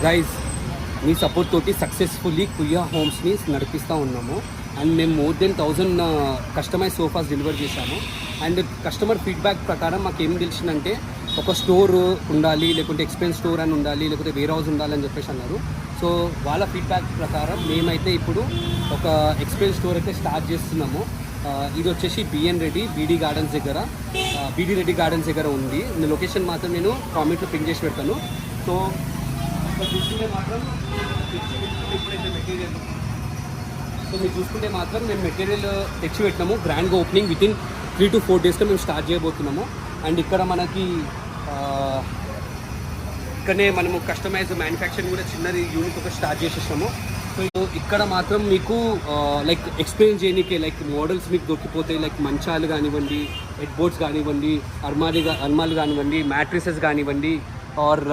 Guys మీ support తోటి successfully కుయ్యా హోమ్స్ని నడిపిస్తూ ఉన్నాము. అండ్ మేము more than 1000 customize sofas deliver చేశాము. అండ్ కస్టమర్ ఫీడ్బ్యాక్ ప్రకారం మాకు ఏం తెలిసిందంటే ఒక స్టోర్ ఉండాలి, లేకుంటే ఎక్స్పెన్స్ స్టోర్ అని ఉండాలి, లేకపోతే వేర్ హౌస్ ఉండాలని చెప్పేసి అన్నారు. సో వాళ్ళ ఫీడ్బ్యాక్ ప్రకారం మేమైతే ఇప్పుడు ఒక ఎక్స్పెన్స్ స్టోర్ అయితే స్టార్ట్ చేస్తున్నాము. ఇది వచ్చేసి బిఎన్ రెడ్డి బీడీ గార్డెన్స్ దగ్గర, బీడీ రెడ్డి గార్డెన్స్ దగ్గర ఉంది. లొకేషన్ మాత్రం నేను కామెంట్లో పింక్ చేసి పెడతాను. సో చూసుకుంటే మాత్రం ఇప్పుడైతే మెటీరియల్ మీరు చూసుకుంటే మాత్రం మేము మెటీరియల్ తెచ్చి పెట్టినాము. గ్రాండ్గా ఓపెనింగ్ వితిన్ 3 to 4 daysలో మేము స్టార్ట్ చేయబోతున్నాము. అండ్ ఇక్కడ మనకి ఇక్కడనే మనము కస్టమైజ్ మ్యానుఫ్యాక్చరింగ్ కూడా చిన్నది యూనిట్ ఒక స్టార్ట్ చేసేసాము. సో ఇక్కడ మాత్రం మీకు లైక్ ఎక్స్ప్లెయిన్ చేయడానికి లైక్ మోడల్స్ మీకు దొరికిపోతాయి. లైక్ మంచాలు కానివ్వండి, హెడ్ బోర్డ్స్ కానివ్వండి, అర్మాలు కానివ్వండి, మ్యాట్రిసెస్ కానివ్వండి, ఆర్